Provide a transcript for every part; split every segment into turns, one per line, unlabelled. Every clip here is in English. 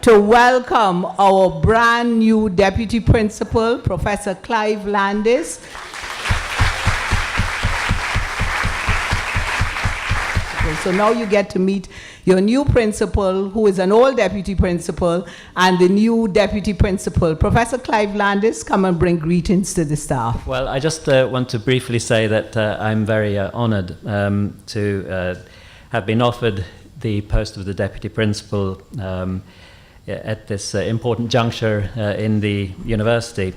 to welcome our brand new Deputy Principal, Professor Clive Landis. So now you get to meet your new principal, who is an old deputy principal, and the new deputy principal. Professor Clive Landis, come and bring greetings to the staff.
Well, I just want to briefly say that I'm very honoured to have been offered the post of the deputy principal at this important juncture in the university.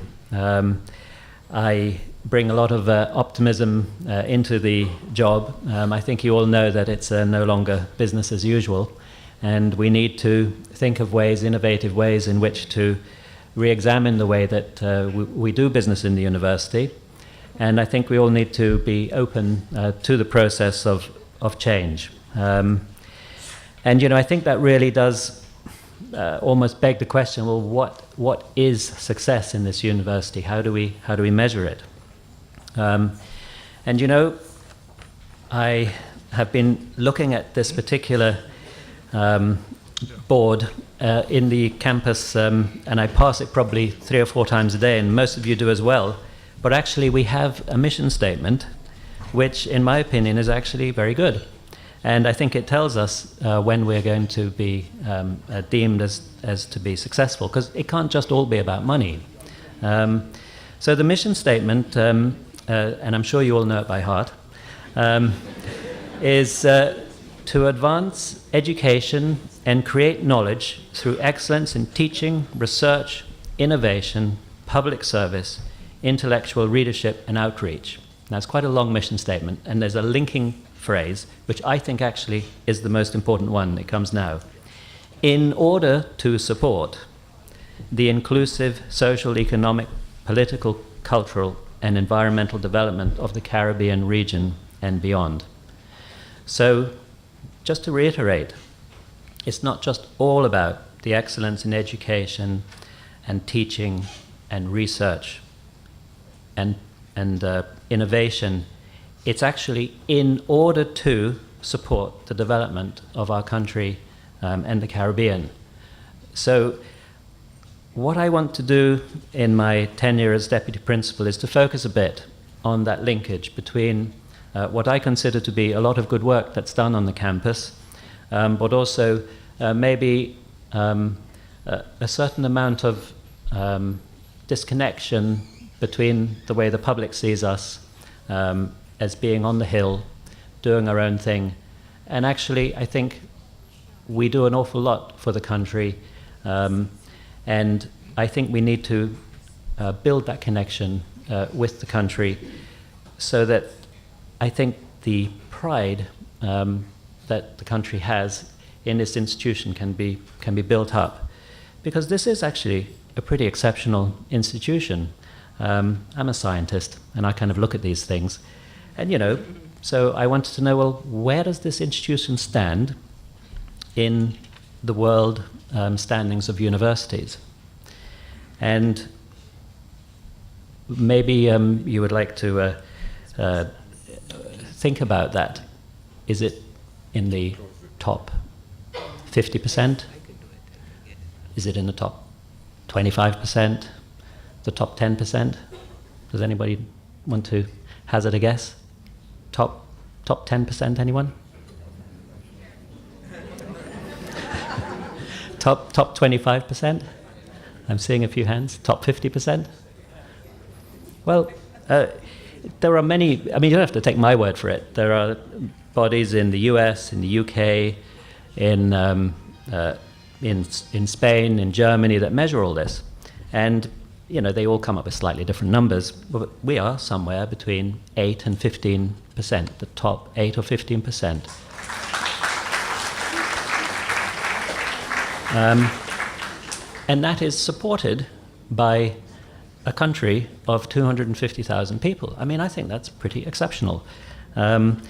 I bring a lot of optimism into the job. I think you all know that it's no longer business as usual, and we need to think of ways, innovative ways in which to re-examine the way that we do business in the university. And I think we all need to be open to the process of change. And you know, I think that really does almost beg the question, well, what is success in this university? How do we measure it? And you know, I have been looking at this particular board in the campus, and I pass it probably 3 or 4 times a day, and most of you do as well. But actually we have a mission statement, which in my opinion is actually very good. And I think it tells us when we're going to be deemed as to be successful, because it can't just all be about money. So the mission statement, and I'm sure you all know it by heart, is to advance education and create knowledge through excellence in teaching, research, innovation, public service, intellectual leadership, and outreach. Now, it's quite a long mission statement, and there's a linking phrase, which I think actually is the most important one. It comes now. In order to support the inclusive social, economic, political, cultural, and environmental development of the Caribbean region and beyond. So, just to reiterate, it's not just all about the excellence in education and teaching and research and innovation. It's actually in order to support the development of our country and the Caribbean. So what I want to do in my tenure as deputy principal is to focus a bit on that linkage between what I consider to be a lot of good work that's done on the campus, but also maybe a certain amount of disconnection between the way the public sees us as being on the hill, doing our own thing. And actually, I think we do an awful lot for the country, and I think we need to build that connection with the country, so that I think the pride that the country has in this institution can be built up, because this is actually a pretty exceptional institution. I'm a scientist, and I kind of look at these things, and you know, so I wanted to know, well, where does this institution stand in the world standings of universities? And maybe you would like to think about that. Is it in the top 50%? Is it in the top 25%? The top 10%? Does anybody want to hazard a guess? Top 10%, anyone? Top 25%? I'm seeing a few hands. Top 50%? Well, there are many. I mean, you don't have to take my word for it. There are bodies in the US, in the UK, in Spain, in Germany that measure all this, and you know, they all come up with slightly different numbers. But we are somewhere between 8 and 15%, the top 8 or 15%. And that is supported by a country of 250,000 people. I mean, I think that's pretty exceptional. And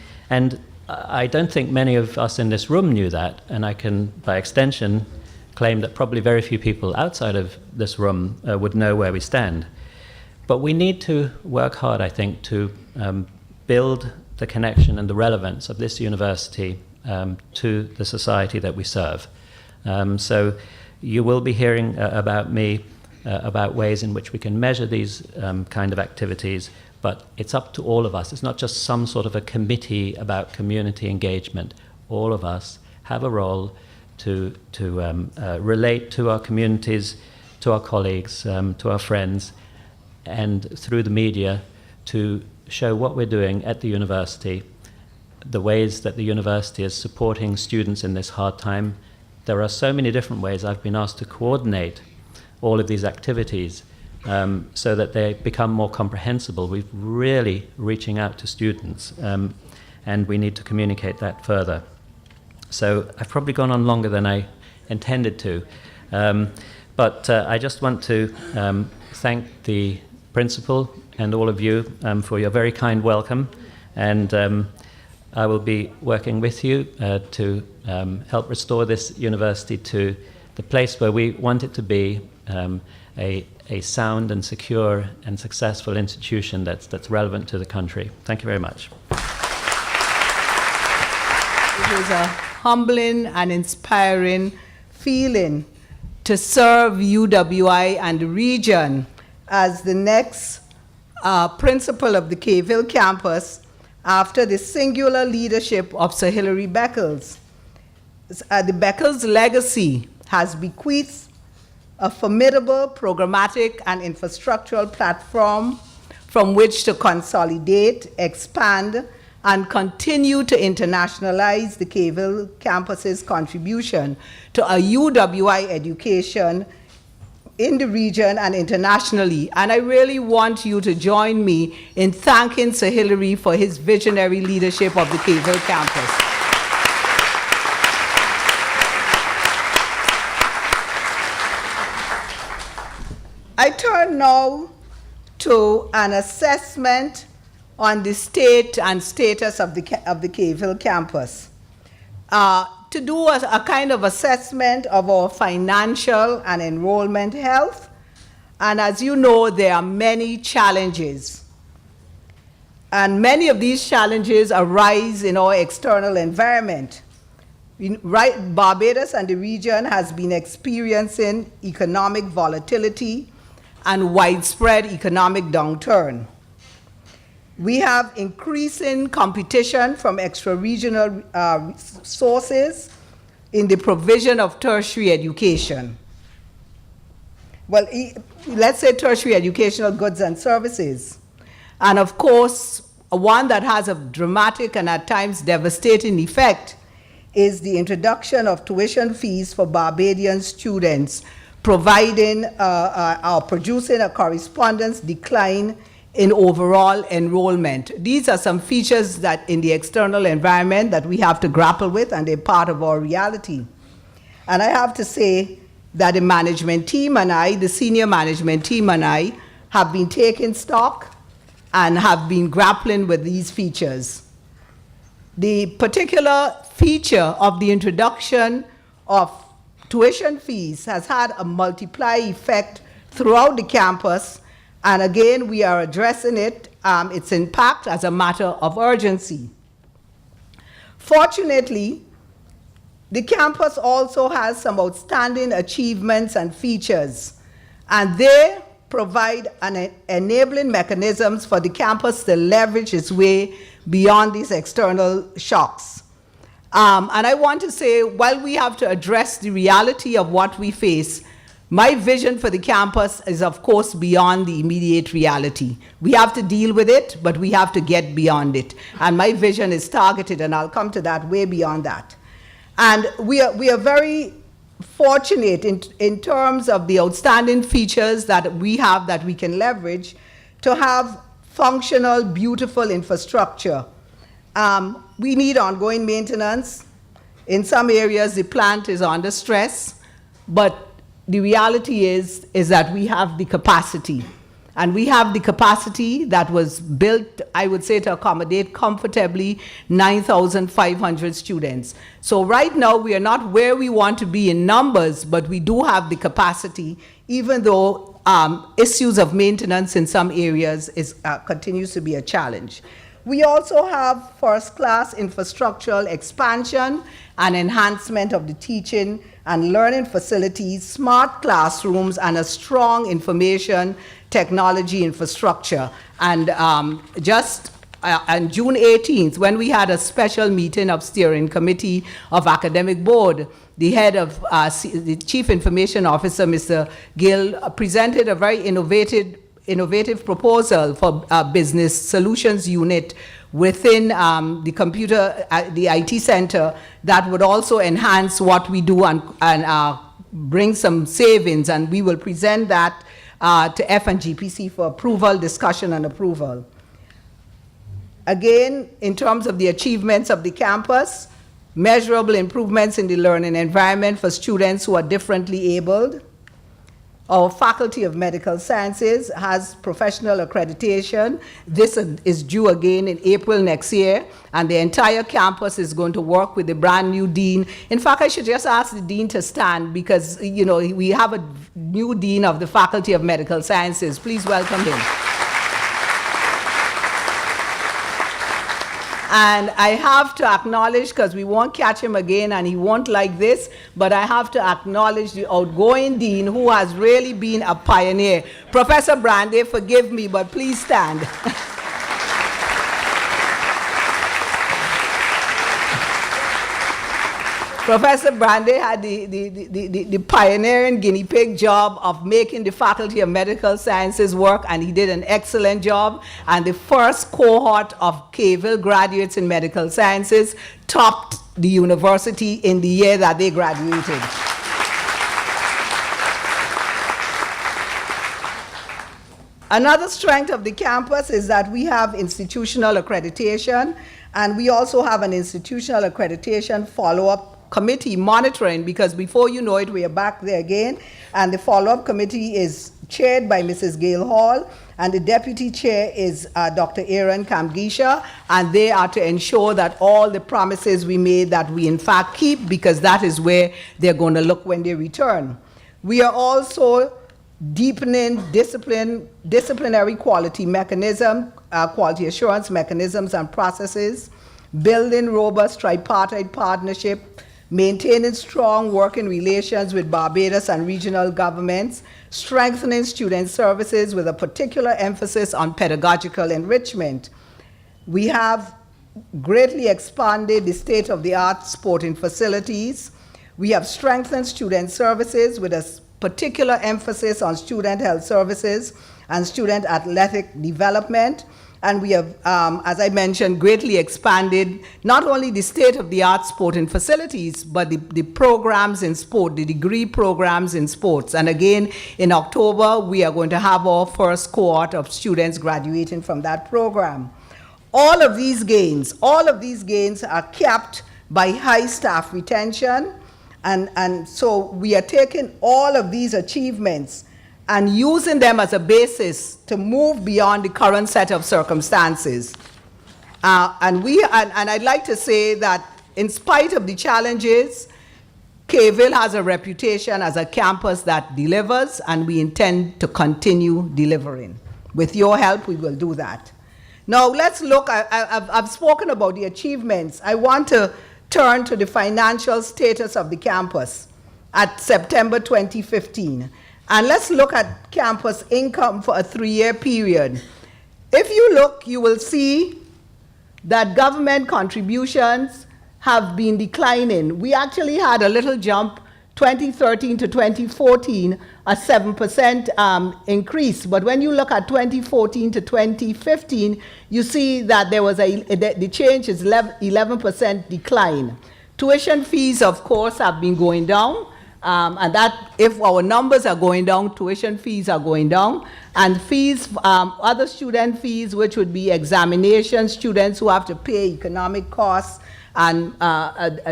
I don't think many of us in this room knew that, and I can, by extension, claim that probably very few people outside of this room would know where we stand. But we need to work hard, I think, to build the connection and the relevance of this university to the society that we serve. So, You will be hearing about me, about ways in which we can measure these kind of activities, but it's up to all of us. It's not just some sort of a committee about community engagement. All of us have a role to relate to our communities, to our colleagues, to our friends, and through the media to show what we're doing at the university, the ways that the university is supporting students in this hard time. There are so many different ways. I've been asked to coordinate all of these activities so that they become more comprehensible. We're really reaching out to students, and we need to communicate that further. So I've probably gone on longer than I intended to, but I just want to thank the principal and all of you for your very kind welcome, and I will be working with you to help restore this university to the place where we want it to be, a sound and secure and successful institution that's relevant to the country. Thank you very much.
It is a humbling and inspiring feeling to serve UWI and the region as the next principal of the Caveville campus after the singular leadership of Sir Hilary Beckles. The Beckles legacy has bequeathed a formidable programmatic and infrastructural platform from which to consolidate, expand, and continue to internationalize the Caveville campus's contribution to a UWI education in the region and internationally. And I really want you to join me in thanking Sir Hilary for his visionary leadership of the Caveville campus. I turn now to an assessment on the state and status of the Caveville campus. To do a kind of assessment of our financial and enrollment health. And as you know, there are many challenges. And many of these challenges arise in our external environment. Barbados and the region has been experiencing economic volatility and widespread economic downturn. We have increasing competition from extra-regional sources in the provision of tertiary education. Well, let's say tertiary educational goods and services. And of course, one that has a dramatic and at times devastating effect is the introduction of tuition fees for Barbadian students, providing or producing a correspondence decline in overall enrollment. These are some features that in the external environment that we have to grapple with, and they're part of our reality. And I have to say that the management team and I, the senior management team and I, have been taking stock and have been grappling with these features. The particular feature of the introduction of tuition fees has had a multiplier effect throughout the campus. And again, we are addressing its impact as a matter of urgency. Fortunately, the campus also has some outstanding achievements and features, and they provide enabling mechanisms for the campus to leverage its way beyond these external shocks. And I want to say, while we have to address the reality of what we face, my vision for the campus is, of course, beyond the immediate reality. We have to deal with it, but we have to get beyond it. And my vision is targeted, and I'll come to that, way beyond that. And we are very fortunate in terms of the outstanding features that we have that we can leverage to have functional, beautiful infrastructure. We need ongoing maintenance. In some areas, the plant is under stress, but the reality is that we have the capacity. And we have the capacity that was built, I would say, to accommodate comfortably 9,500 students. So right now, we are not where we want to be in numbers, but we do have the capacity, even though issues of maintenance in some areas continues to be a challenge. We also have first-class infrastructural expansion and enhancement of the teaching and learning facilities, smart classrooms, and a strong information technology infrastructure. And just on June 18th, when we had a special meeting of steering committee of academic board, the head of the chief information officer, Mr. Gill, presented a very innovative proposal for a business solutions unit within the IT center that would also enhance what we do and bring some savings. And we will present that to FNGPC for approval, discussion, and approval. Again, in terms of the achievements of the campus, measurable improvements in the learning environment for students who are differently abled. Our Faculty of Medical Sciences has professional accreditation. This is due again in April next year, and the entire campus is going to work with the brand new dean. In fact, I should just ask the dean to stand because, you know, we have a new dean of the Faculty of Medical Sciences. Please welcome him. And I have to acknowledge, because we won't catch him again and he won't like this, but I have to acknowledge the outgoing dean who has really been a pioneer. Professor Brandy, forgive me, but please stand. Professor Brandy had the pioneering guinea pig job of making the Faculty of Medical Sciences work, and he did an excellent job. And the first cohort of Caville graduates in medical sciences topped the university in the year that they graduated. Another strength of the campus is that we have institutional accreditation, and we also have an institutional accreditation follow-up committee monitoring, because before you know it, we are back there again. And the follow-up committee is chaired by Mrs. Gail Hall, and the deputy chair is Dr. Aaron Kamgisha, and they are to ensure that all the promises we made that we in fact keep, because that is where they're going to look when they return. We are also deepening disciplinary quality mechanism, quality assurance mechanisms and processes, building robust tripartite partnership, maintaining strong working relations with Barbados and regional governments, strengthening student services with a particular emphasis on pedagogical enrichment. We have greatly expanded the state-of-the-art sporting facilities. We have strengthened student services with a particular emphasis on student health services and student athletic development. And we have, as I mentioned, greatly expanded not only the state-of-the-art sporting facilities, but the programs in sport, the degree programs in sports. And again, in October, we are going to have our first cohort of students graduating from that program. All of these gains are capped by high staff retention. And so we are taking all of these achievements and using them as a basis to move beyond the current set of circumstances. And I'd like to say that in spite of the challenges, Caville has a reputation as a campus that delivers, and we intend to continue delivering. With your help, we will do that. Now let's look, I've spoken about the achievements. I want to turn to the financial status of the campus at September 2015. And let's look at campus income for a 3-year period. If you look, you will see that government contributions have been declining. We actually had a little jump 2013 to 2014, a 7% increase. But when you look at 2014 to 2015, you see that there was the change is 11% decline. Tuition fees, of course, have been going down. And that, if our numbers are going down, tuition fees are going down. And fees, other student fees, which would be examination, students who have to pay economic costs, and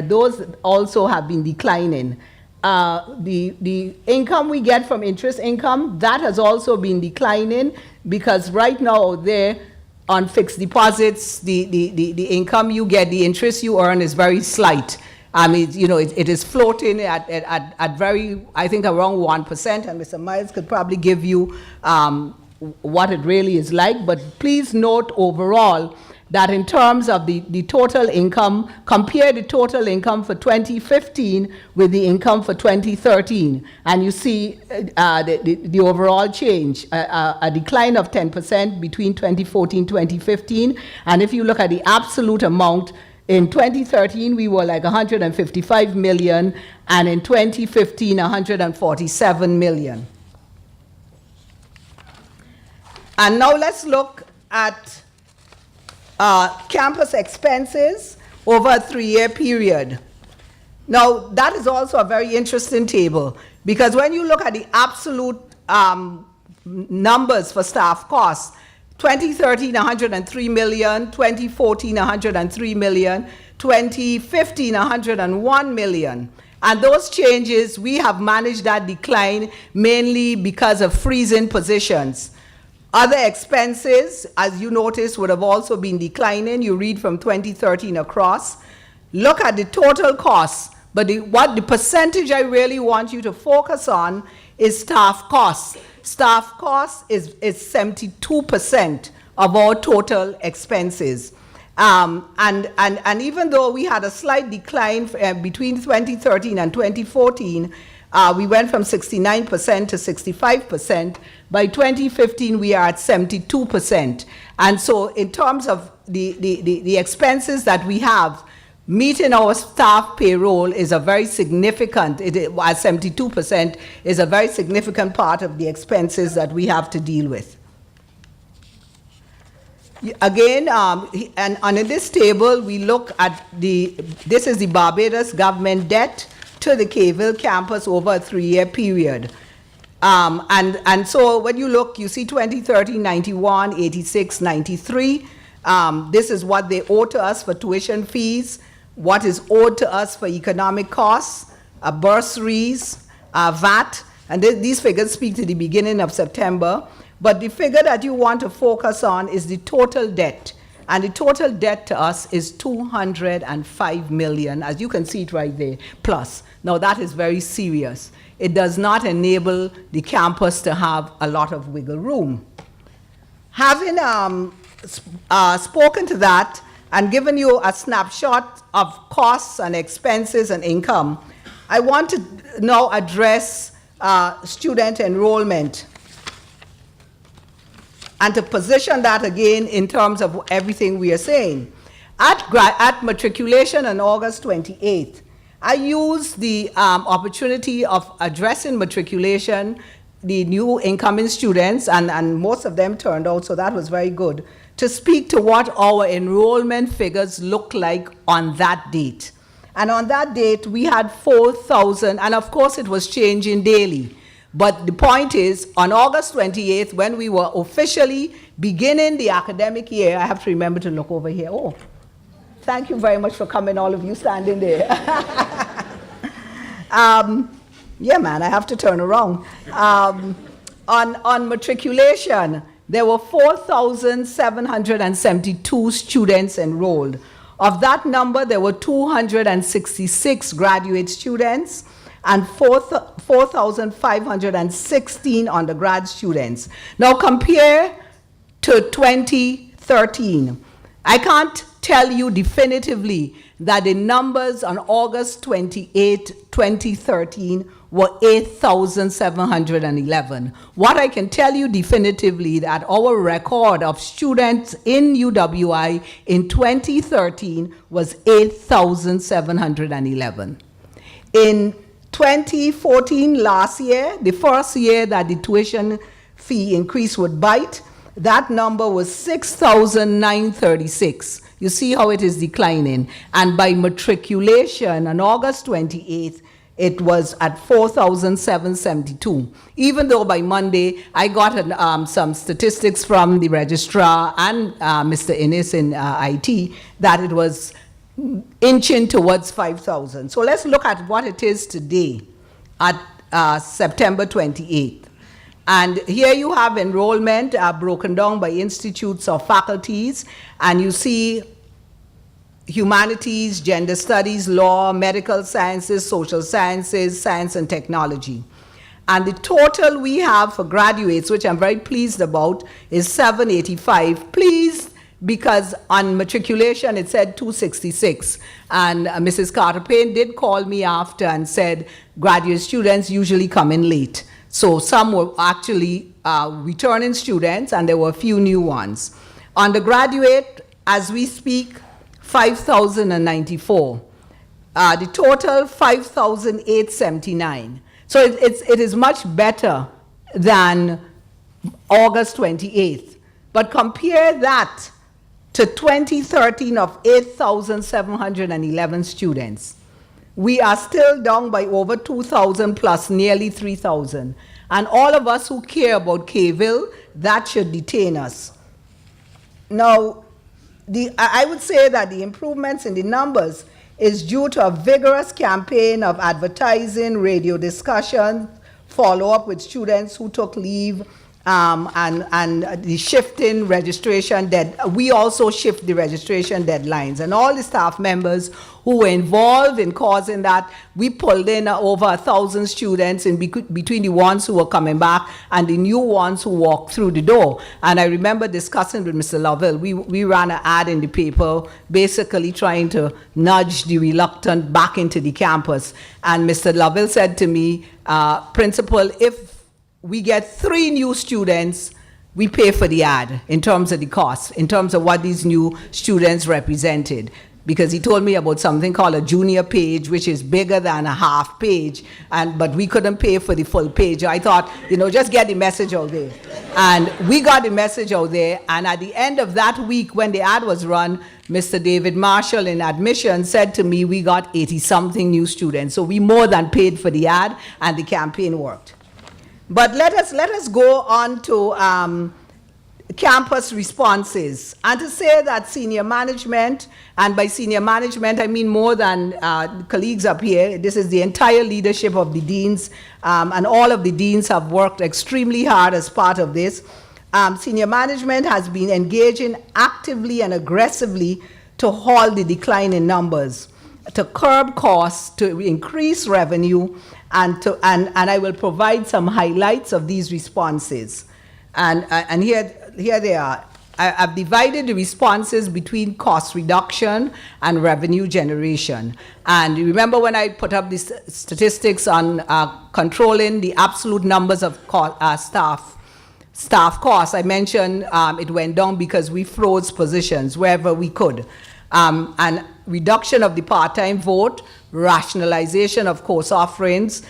those also have been declining. The income we get from interest income, that has also been declining, because right now there on fixed deposits, the income you get, the interest you earn is very slight. I mean, you know, it is floating at very, I think, around 1%, and Mr. Miles could probably give you what it really is like. But please note overall that in terms of the total income, compare the total income for 2015 with the income for 2013, and you see the overall change, a decline of 10% between 2014 2015. And if you look at the absolute amount, in 2013 we were like 155 million, and in 2015 147 million. And now let's look at campus expenses over a 3-year period. Now, that is also a very interesting table, because when you look at the absolute numbers for staff costs, 2013, 103 million, 2014, 103 million, 2015, 101 million. And those changes, we have managed that decline mainly because of freezing positions. Other expenses, as you notice, would have also been declining. You read from 2013 across. Look at the total costs, but what the percentage I really want you to focus on is staff costs. Staff costs is 72% of our total expenses. And even though we had a slight decline between 2013 and 2014, we went from 69% to 65%. By 2015, we are at 72%. And so in terms of the expenses that we have, meeting our staff payroll is a very significant, at 72% is a very significant part of the expenses that we have to deal with. Again, and in this table, we look at this is the Barbados government debt to the Caville campus over a 3-year period. And so when you look, you see 2013, 91, 86, 93. This is what they owe to us for tuition fees, what is owed to us for economic costs, bursaries, VAT, and these figures speak to the beginning of September. But the figure that you want to focus on is the total debt. And the total debt to us is 205 million, as you can see it right there, plus. Now that is very serious. It does not enable the campus to have a lot of wiggle room. Having spoken to that and given you a snapshot of costs and expenses and income, I want to now address student enrollment and to position that again in terms of everything we are saying. At matriculation on August 28th, I used the opportunity of addressing matriculation, the new incoming students, and most of them turned out, so that was very good, to speak to what our enrollment figures look like on that date. And on that date, we had 4,000, and of course it was changing daily. But the point is, on August 28th, when we were officially beginning the academic year, I have to remember to look over here. Oh, thank you very much for coming, all of you standing there. Yeah, man, I have to turn around. On matriculation, there were 4,772 students enrolled. Of that number, there were 266 graduate students and 4,516 undergrad students. Now compare to 2013. I can't tell you definitively that the numbers on August 28, 2013 were 8,711. What I can tell you definitively that our record of students in UWI in 2013 was 8,711. In 2014, last year, the first year that the tuition fee increase would bite, that number was 6,936. You see how it is declining. And by matriculation on August 28th, it was at 4,772. Even though by Monday, I got some statistics from the registrar and Mr. Innes in IT that it was inching towards 5,000. So let's look at what it is today at September 28th. And here you have enrollment broken down by institutes or faculties, and you see humanities, gender studies, law, medical sciences, social sciences, science and technology. And the total we have for graduates, which I'm very pleased about, is 785. Please because on matriculation it said 266. And Mrs. Carter Payne did call me after and said graduate students usually come in late. So some were actually returning students, and there were a few new ones. Undergraduate, as we speak, 5,094. The total, 5,879. So it is much better than August 28th. But compare that to 2013 of 8,711 students. We are still down by over 2,000 plus nearly 3,000. And all of us who care about K-ville, that should detain us. Now, I would say that the improvements in the numbers is due to a vigorous campaign of advertising, radio discussion, follow-up with students who took leave, and the shifting registration we also shift the registration deadlines, and all the staff members who were involved in causing that. We pulled in over 1,000 students in between the ones who were coming back and the new ones who walked through the door. And I remember discussing with Mr. Lovell, we ran an ad in the paper basically trying to nudge the reluctant back into the campus. And Mr. Lovell said to me, Principal, if we get 3 new students, we pay for the ad in terms of the cost, in terms of what these new students represented. Because he told me about something called a junior page, which is bigger than a half page, but we couldn't pay for the full page. I thought, just get the message out there. And we got the message out there, and at the end of that week, when the ad was run, Mr. David Marshall in admission said to me, we got 80-something new students. So we more than paid for the ad, and the campaign worked. But let us go on to campus responses, and to say that senior management, and by senior management I mean more than colleagues up here, this is the entire leadership of the deans, and all of the deans have worked extremely hard as part of this. Senior management has been engaging actively and aggressively to halt the decline in numbers, to curb costs, to increase revenue, and I will provide some highlights of these responses. And here they are. I've divided the responses between cost reduction and revenue generation. And remember when I put up these statistics on controlling the absolute numbers of staff costs, I mentioned it went down because we froze positions wherever we could. And reduction of the part-time vote, rationalization of course offerings,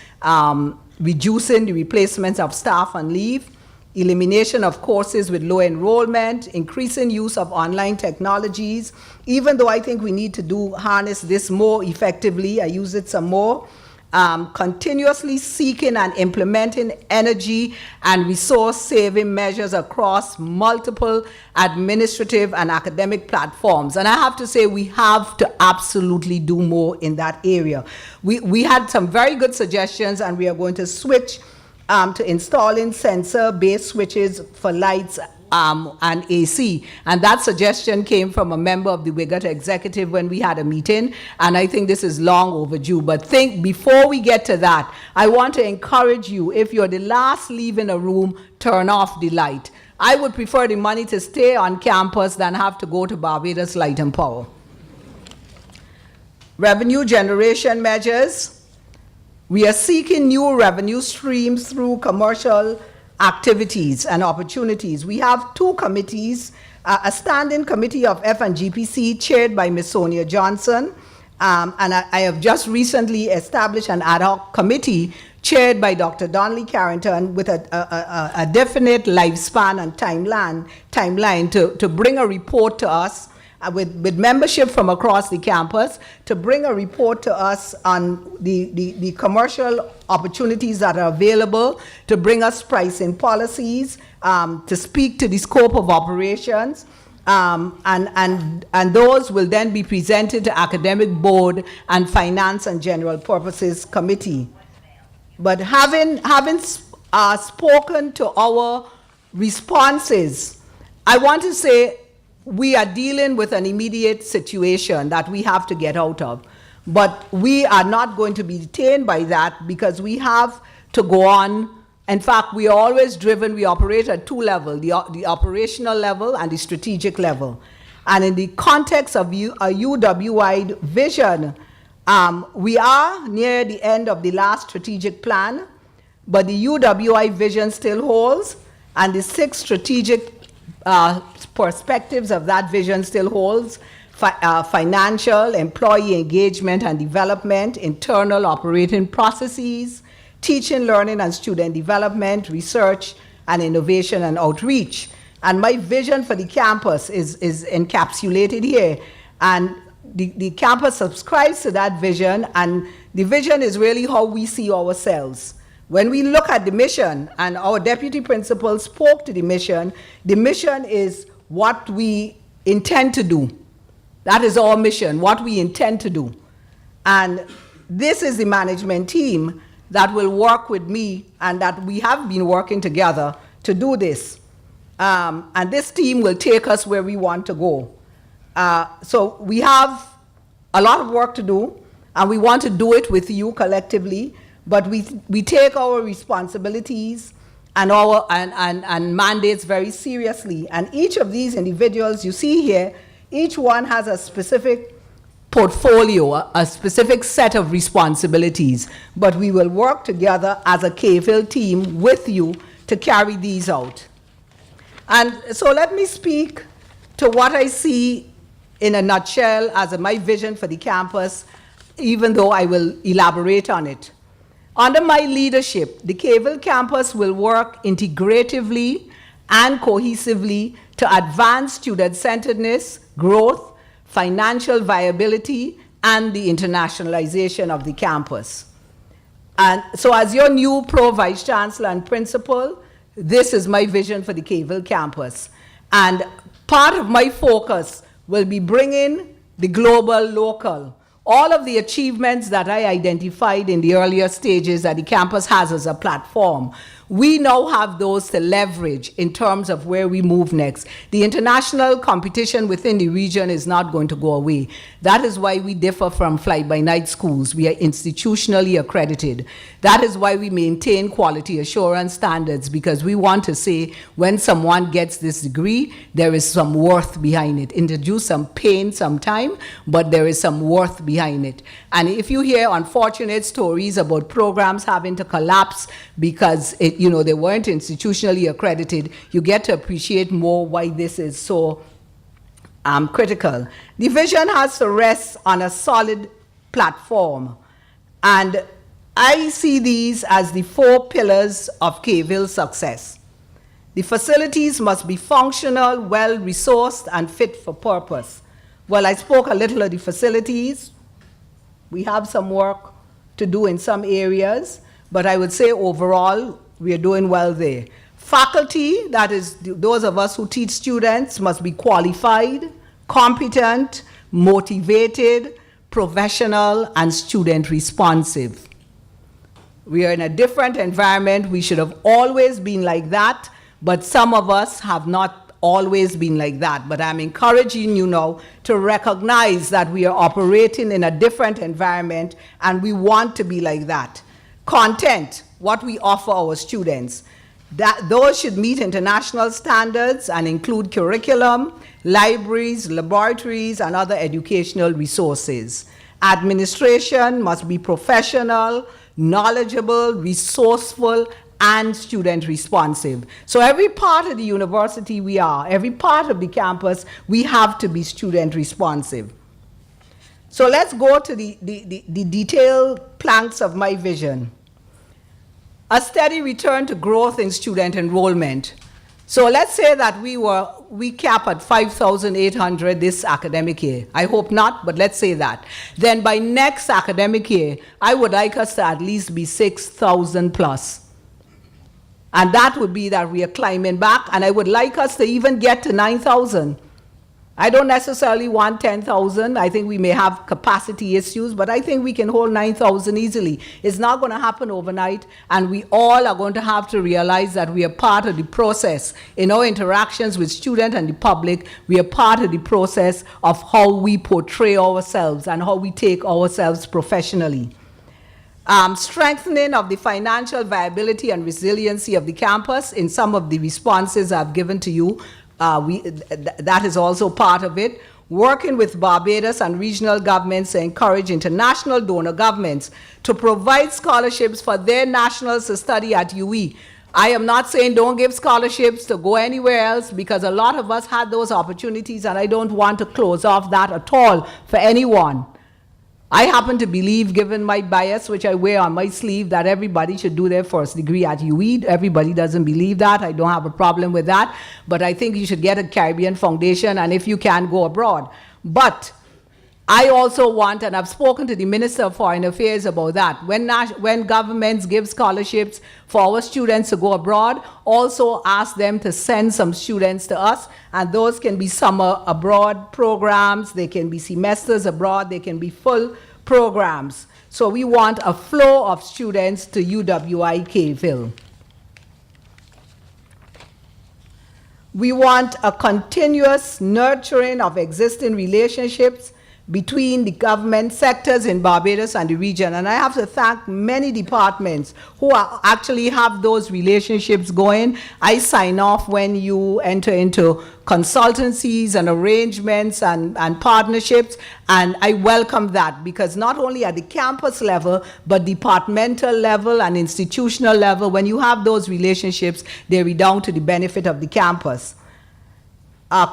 reducing the replacements of staff on leave, elimination of courses with low enrollment, increasing use of online technologies, even though I think we need to harness this more effectively, I use it some more, continuously seeking and implementing energy and resource-saving measures across multiple administrative and academic platforms. And I have to say, we have to absolutely do more in that area. We had some very good suggestions, and we are going to switch to installing sensor-based switches for lights and AC. And that suggestion came from a member of the WIGAT executive when we had a meeting, and I think this is long overdue. But before we get to that, I want to encourage you, if you're the last leaving a room, turn off the light. I would prefer the money to stay on campus than have to go to Barbados Light and Power. Revenue generation measures. We are seeking new revenue streams through commercial activities and opportunities. We have 2 committees, a standing committee of F&GPC chaired by Ms. Sonia Johnson, and I have just recently established an ad hoc committee chaired by Dr. Donnelly Carrington with a definite lifespan and timeline to bring a report to us with membership from across the campus, to bring a report to us on the commercial opportunities that are available, to bring us pricing policies, to speak to the scope of operations, and those will then be presented to academic board and finance and general purposes committee. But having spoken to our responses, I want to say we are dealing with an immediate situation that we have to get out of. But we are not going to be detained by that, because we have to go on. In fact, we are always driven, we operate at 2 levels, the operational level and the strategic level. And in the context of a UW-wide vision, we are near the end of the last strategic plan, but the UWI vision still holds, and the 6 strategic perspectives of that vision still holds: financial, employee engagement and development, internal operating processes, teaching, learning and student development, research and innovation and outreach. And my vision for the campus is encapsulated here. And the campus subscribes to that vision, and the vision is really how we see ourselves. When we look at the mission, and our deputy principal spoke to the mission is what we intend to do. That is our mission, what we intend to do. And this is the management team that will work with me, and that we have been working together to do this. And this team will take us where we want to go. So we have a lot of work to do, and we want to do it with you collectively, but we take our responsibilities and our and mandates very seriously. And each of these individuals you see here, each one has a specific portfolio, a specific set of responsibilities, but we will work together as a KVIL team with you to carry these out. And so let me speak to what I see in a nutshell as my vision for the campus, even though I will elaborate on it. Under my leadership, the KVIL campus will work integratively and cohesively to advance student-centeredness, growth, financial viability, and the internationalization of the campus. And so as your new Pro Vice Chancellor and Principal, this is my vision for the KVIL campus. And part of my focus will be bringing the global local. All of the achievements that I identified in the earlier stages that the campus has as a platform, we now have those to leverage in terms of where we move next. The international competition within the region is not going to go away. That is why we differ from fly-by-night schools. We are institutionally accredited. That is why we maintain quality assurance standards, because we want to say when someone gets this degree, there is some worth behind it. Introduce some pain sometime, but there is some worth behind it. And if you hear unfortunate stories about programs having to collapse because they weren't institutionally accredited, you get to appreciate more why this is so critical. The vision has to rest on a solid platform, and I see these as the 4 pillars of KVIL success. The facilities must be functional, well-resourced, and fit for purpose. Well, I spoke a little of the facilities. We have some work to do in some areas, but I would say overall, we are doing well there. Faculty, that is those of us who teach students, must be qualified, competent, motivated, professional, and student responsive. We are in a different environment. We should have always been like that, but some of us have not always been like that. But I'm encouraging you now to recognize that we are operating in a different environment, and we want to be like that. Content, what we offer our students, those should meet international standards and include curriculum, libraries, laboratories, and other educational resources. Administration must be professional, knowledgeable, resourceful, and student responsive. So every part of the university every part of the campus, we have to be student responsive. So let's go to the detailed planks of my vision. A steady return to growth in student enrollment. So let's say that we cap at 5,800 this academic year. I hope not, but let's say that. Then by next academic year, I would like us to at least be 6,000 plus. And that would be that we are climbing back, and I would like us to even get to 9,000. I don't necessarily want 10,000. I think we may have capacity issues, but I think we can hold 9,000 easily. It's not going to happen overnight, and we all are going to have to realize that we are part of the process. In our interactions with students and the public, we are part of the process of how we portray ourselves and how we take ourselves professionally. Strengthening of the financial viability and resiliency of the campus. In some of the responses I've given to you, that is also part of it. Working with Barbados and regional governments to encourage international donor governments to provide scholarships for their nationals to study at UE. I am not saying don't give scholarships to go anywhere else, because a lot of us had those opportunities, and I don't want to close off that at all for anyone. I happen to believe, given my bias, which I wear on my sleeve, that everybody should do their first degree at UE. Everybody doesn't believe that. I don't have a problem with that. But I think you should get a Caribbean foundation, and if you can, go abroad. But I also want, and I've spoken to the Minister of Foreign Affairs about that, when governments give scholarships for our students to go abroad, also ask them to send some students to us, and those can be summer abroad programs, they can be semesters abroad, they can be full programs. So we want a flow of students to UWI-Kville. We want a continuous nurturing of existing relationships between the government sectors in Barbados and the region. And I have to thank many departments who actually have those relationships going. I sign off when you enter into consultancies and arrangements and partnerships, and I welcome that, because not only at the campus level, but departmental level and institutional level, when you have those relationships, they redound to the benefit of the campus.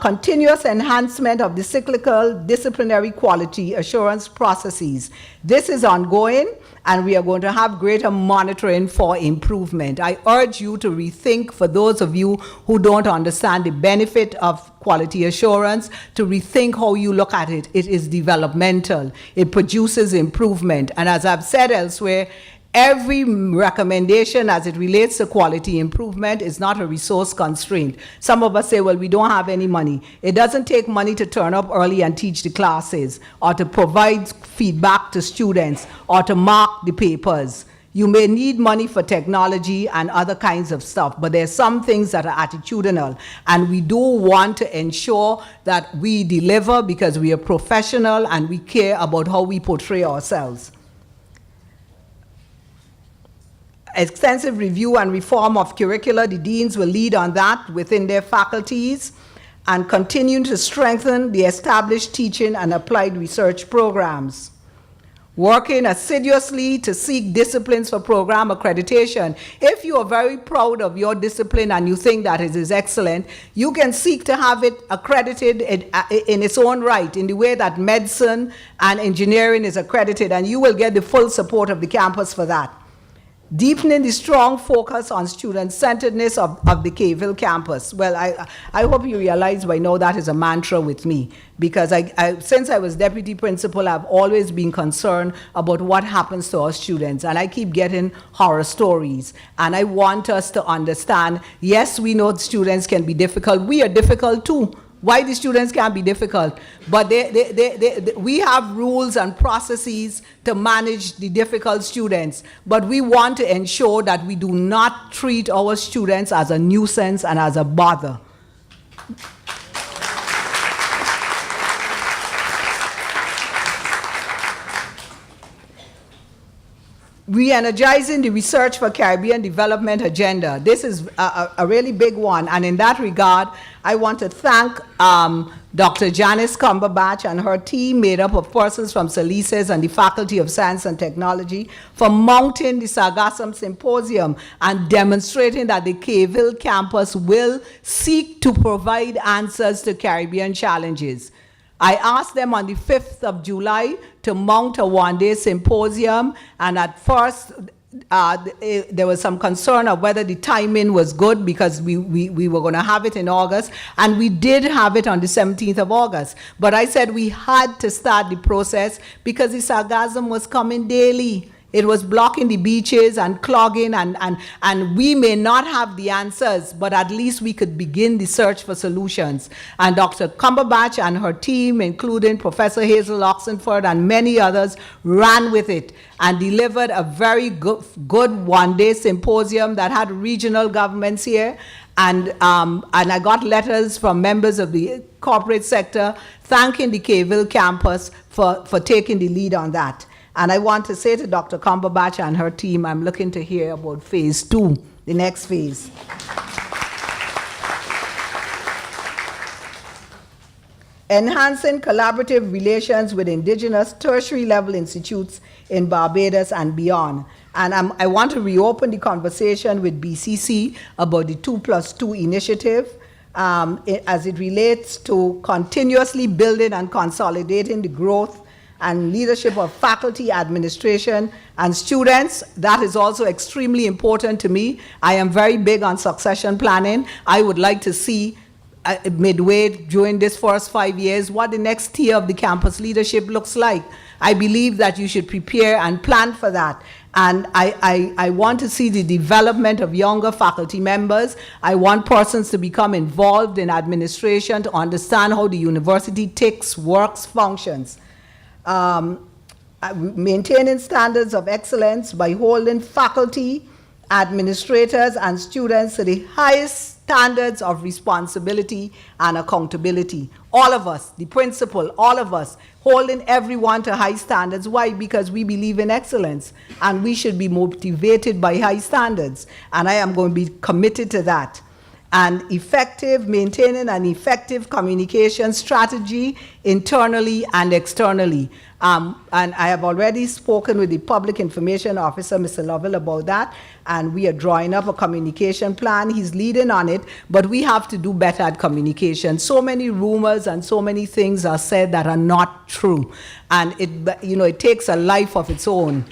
Continuous enhancement of the cyclical disciplinary quality assurance processes. This is ongoing, and we are going to have greater monitoring for improvement. I urge you to rethink, for those of you who don't understand the benefit of quality assurance, to rethink how you look at it. It is developmental. It produces improvement. And as I've said elsewhere, every recommendation as it relates to quality improvement is not a resource constraint. Some of us say, well, we don't have any money. It doesn't take money to turn up early and teach the classes, or to provide feedback to students, or to mark the papers. You may need money for technology and other kinds of stuff, but there's some things that are attitudinal, and we do want to ensure that we deliver because we are professional and we care about how we portray ourselves. Extensive review and reform of curricula. The deans will lead on that within their faculties, and continue to strengthen the established teaching and applied research programs. Working assiduously to seek disciplines for program accreditation. If you are very proud of your discipline and you think that it is excellent, you can seek to have it accredited in its own right, in the way that medicine and engineering is accredited, and you will get the full support of the campus for that. Deepening the strong focus on student-centeredness of the Kville campus. Well, I hope you realize by now that is a mantra with me, because since I was deputy principal, I've always been concerned about what happens to our students, and I keep getting horror stories. And I want us to understand, yes, we know students can be difficult. We are difficult too. Why the students can't be difficult? But we have rules and processes to manage the difficult students. But we want to ensure that we do not treat our students as a nuisance and as a bother. Re-energizing the Research for Caribbean Development agenda. This is a really big one, and in that regard, I want to thank Dr. Janice Cumberbatch and her team, made up of persons from Salises and the Faculty of Science and Technology, for mounting the Sargassum Symposium and demonstrating that the Kville campus will seek to provide answers to Caribbean challenges. I asked them on the 5th of July to mount a one-day symposium, and at first there was some concern of whether the timing was good, because we were going to have it in August, and we did have it on the 17th of August. But I said we had to start the process because the sargassum was coming daily. It was blocking the beaches and clogging, and we may not have the answers, but at least we could begin the search for solutions. And Dr. Cumberbatch and her team, including Professor Hazel Oxenford and many others, ran with it and delivered a very good one-day symposium that had regional governments here. And I got letters from members of the corporate sector thanking the Kville campus for taking the lead on that. And I want to say to Dr. Cumberbatch and her team, I'm looking to hear about phase 2, the next phase. enhancing collaborative relations with indigenous tertiary level institutes in Barbados and beyond. And I want to reopen the conversation with BCC about the 2+2 initiative as it relates to continuously building and consolidating the growth and leadership of faculty, administration, and students. That is also extremely important to me. I am very big on succession planning. I would like to see midway during this first 5 years what the next tier of the campus leadership looks like. I believe that you should prepare and plan for that. And I want to see the development of younger faculty members. I want persons to become involved in administration, to understand how the university ticks, works, functions. Maintaining standards of excellence by holding faculty, administrators, and students to the highest standards of responsibility and accountability. All of us, the principal, all of us, holding everyone to high standards. Why? Because we believe in excellence, and we should be motivated by high standards. And I am going to be committed to that. And maintaining an effective communication strategy internally and externally. And I have already spoken with the Public Information Officer, Mr. Lovell, about that, and we are drawing up a communication plan. He's leading on it, but we have to do better at communication. So many rumors and so many things are said that are not true, and it takes a life of its own.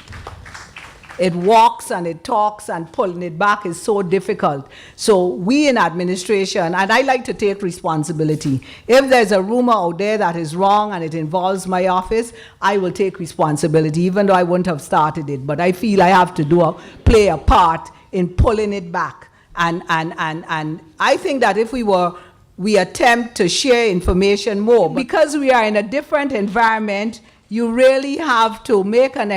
It walks and it talks, and pulling it back is so difficult. So we in administration, and I like to take responsibility. If there's a rumor out there that is wrong and it involves my office, I will take responsibility, even though I wouldn't have started it. But I feel I have to play a part in pulling it back. And I think that if we attempt to share information more, because we are in a different environment, you really have to make an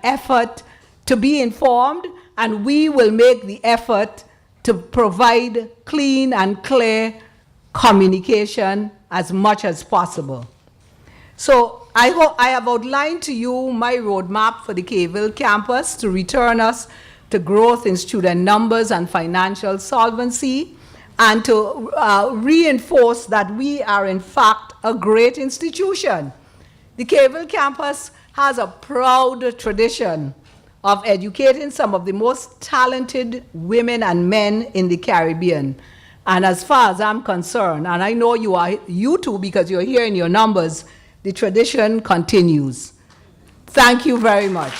effort to be informed, and we will make the effort to provide clean and clear communication as much as possible. So I have outlined to you my roadmap for the Caville campus to return us to growth in student numbers and financial solvency, and to reinforce that we are in fact a great institution. The Caville campus has a proud tradition of educating some of the most talented women and men in the Caribbean. And as far as I'm concerned, and I know you too, because you're here in your numbers, the tradition continues. Thank you very much.